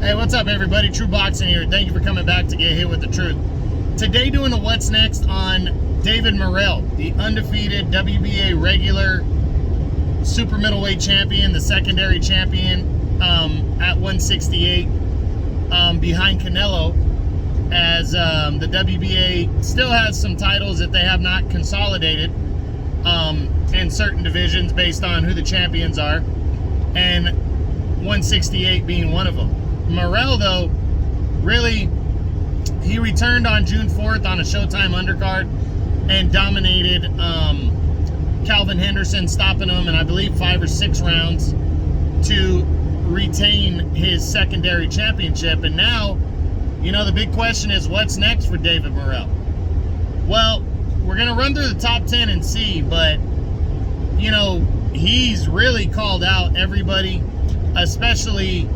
Hey, what's up, everybody? True Boxing here. Thank you for coming back to get hit with the truth. Today, doing a what's next on David Morrell, the undefeated WBA regular super middleweight champion, the secondary champion at 168, behind Canelo, as the WBA still has some titles that they have not consolidated in certain divisions based on who the champions are, and 168 being one of them. Morrell, though, really, he returned on June 4th on a Showtime undercard and dominated Calvin Henderson, stopping him in, I believe, 5 or 6 rounds to retain his secondary championship. And now, you know, the big question is, what's next for David Morrell? Well, we're going to run through the top 10 and see, but, you know, he's really called out everybody, especially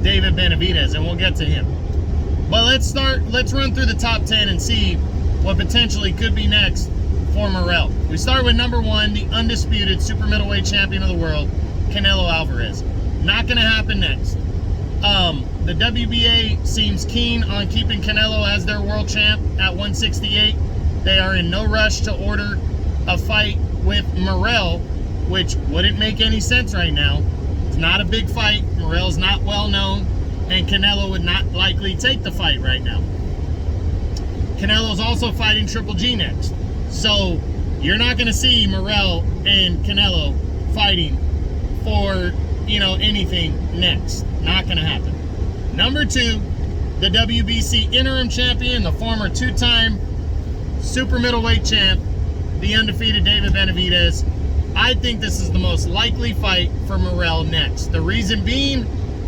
David Benavidez, and we'll get to him. But let's run through the top 10 and see what potentially could be next for Morrell. We start with number 1, the undisputed super middleweight champion of the world, Canelo Alvarez. Not going to happen next. The WBA seems keen on keeping Canelo as their world champ at 168. They are in no rush to order a fight with Morrell, which wouldn't make any sense right now. It's not a big fight. Morrell's not well known, and Canelo would not likely take the fight right now. Canelo's also fighting Triple G next. So you're not going to see Morrell and Canelo fighting for, you know, anything next. Not going to happen. Number 2, the WBC interim champion, the former 2-time super middleweight champ, the undefeated David Benavidez. I think this is the most likely fight for Morrell next. The reason being,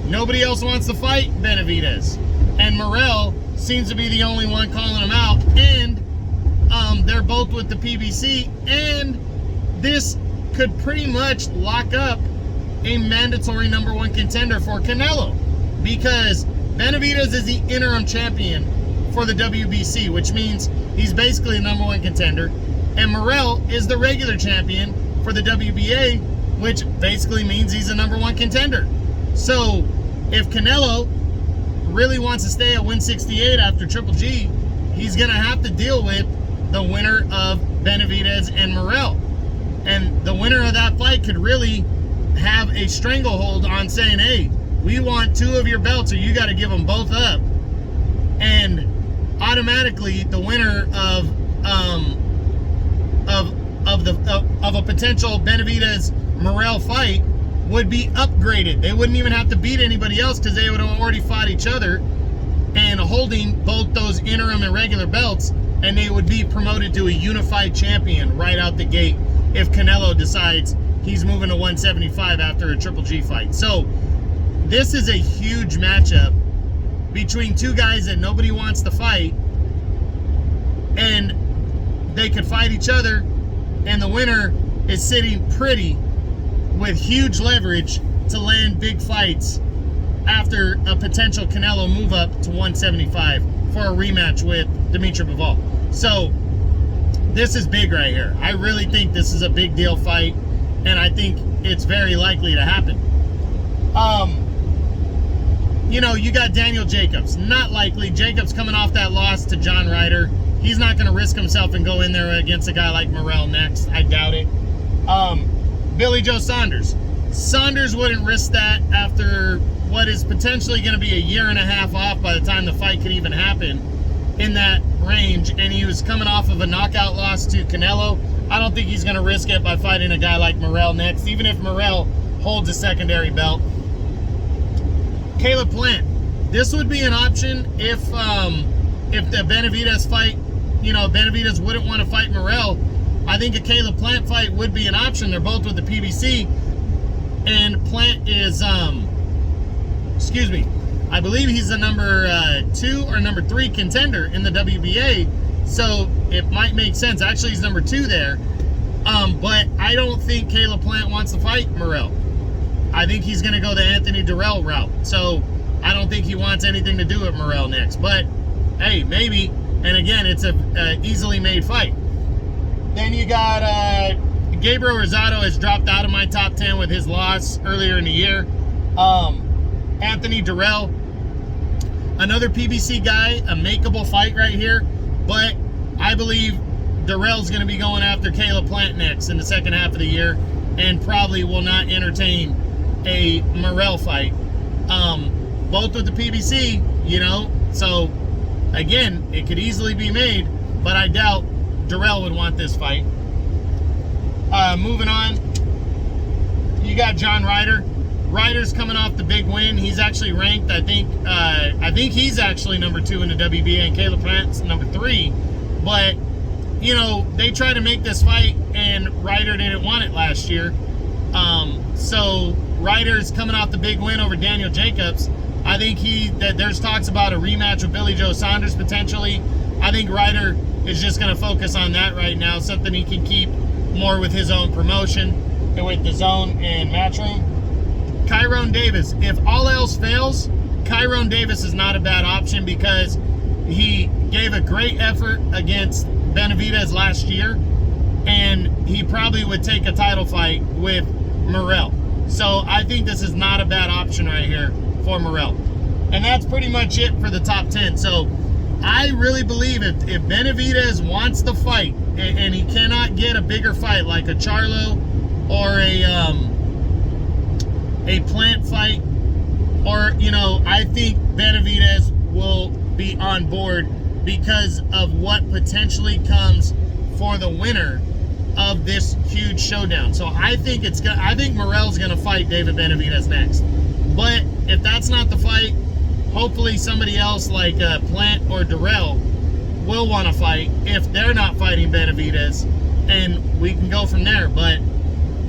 nobody else wants to fight Benavidez, and Morrell seems to be the only one calling him out, and they're both with the PBC, and this could pretty much lock up a mandatory number 1 contender for Canelo, because Benavidez is the interim champion for the WBC, which means he's basically a number 1 contender, and Morrell is the regular champion for the WBA, which basically means he's a number 1 contender. So if Canelo really wants to stay at 168 after Triple G, he's going to have to deal with the winner of Benavidez and Morrell. And the winner of that fight could really have a stranglehold on saying, hey, we want 2 of your belts, or you got to give them both up. And automatically the winner of a potential Benavidez-Morrell fight would be upgraded. They wouldn't even have to beat anybody else because they would have already fought each other and holding both those interim and regular belts, and they would be promoted to a unified champion right out the gate if Canelo decides he's moving to 175 after a Triple G fight. So this is a huge matchup between 2 guys that nobody wants to fight, and they could fight each other, and the winner is sitting pretty with huge leverage to land big fights after a potential Canelo move up to 175 for a rematch with Dimitri Bivol. So this is big right here. I really think this is a big deal fight, and I think it's very likely to happen. You know, you got Daniel Jacobs. Not likely. Jacobs coming off that loss to John Ryder. He's not going to risk himself and go in there against a guy like Morrell next. I doubt it. Billy Joe Saunders. Saunders wouldn't risk that after what is potentially going to be a year and a half off by the time the fight could even happen in that range. And he was coming off of a knockout loss to Canelo. I don't think he's going to risk it by fighting a guy like Morrell next, even if Morrell holds a secondary belt. Caleb Plant. This would be an option if the Benavidez fight, you know, Benavidez wouldn't want to fight Morrell. I think a Caleb Plant fight would be an option. They're both with the PBC, and Plant is, excuse me, I believe he's the number 2 or number 3 contender in the WBA, so it might make sense. Actually, he's number 2 there, but I don't think Caleb Plant wants to fight Morrell. I think he's going to go the Anthony Durrell route, so I don't think he wants anything to do with Morrell next, but hey, maybe. And again, it's a easily made fight. Then you got Gabriel Rosado has dropped out of my top 10 with his loss earlier in the year. Anthony Durrell, another PBC guy, a makeable fight right here, but I believe Durrell's going to be going after Caleb Plant next in the second half of the year, and probably will not entertain a Morrell fight. Both with the PBC, you know, so again, it could easily be made, but I doubt Durrell would want this fight. Moving on, you got John Ryder. Ryder's coming off the big win. He's actually ranked, I think he's actually number 2 in the WBA, and Caleb Plant's number 3. But, you know, they tried to make this fight, and Ryder didn't want it last year. So Ryder's coming off the big win over Daniel Jacobs. I think there's talks about a rematch with Billy Joe Saunders potentially. I think Ryder is just going to focus on that right now, something he can keep more with his own promotion and with the zone and Matchroom. Kyrone Davis, if all else fails, Kyrone Davis is not a bad option because he gave a great effort against Benavidez last year, and he probably would take a title fight with Morrell. So I think this is not a bad option right here for Morrell. And that's pretty much it for the top 10. So I really believe if Benavidez wants the fight, and he cannot get a bigger fight like a Charlo or a Plant fight, or, you know, I think Benavidez will be on board because of what potentially comes for the winner of this huge showdown. So I think Morrell's gonna fight David Benavidez next. But if that's not the fight, hopefully somebody else like Plant or Durrell will want to fight if they're not fighting Benavidez, and we can go from there. But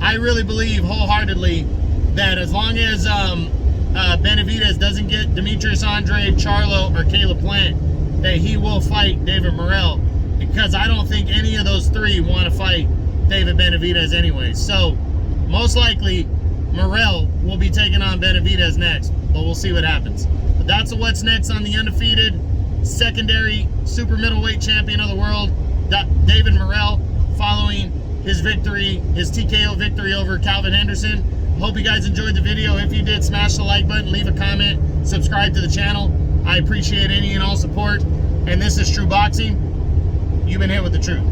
I really believe wholeheartedly that as long as Benavidez doesn't get Demetrius Andre, Charlo, or Caleb Plant, that he will fight David Morrell, because I don't think any of those 3 want to fight David Benavidez anyway. So most likely Morrell will be taking on Benavidez next, but we'll see what happens. But that's what's next on the undefeated secondary super middleweight champion of the world, David Morrell, following his victory, his TKO victory over Calvin Henderson. Hope you guys enjoyed the video. If you did, smash the like button, leave a comment, subscribe to the channel. I appreciate any and all support. And this is True Boxing. You've been hit with the truth.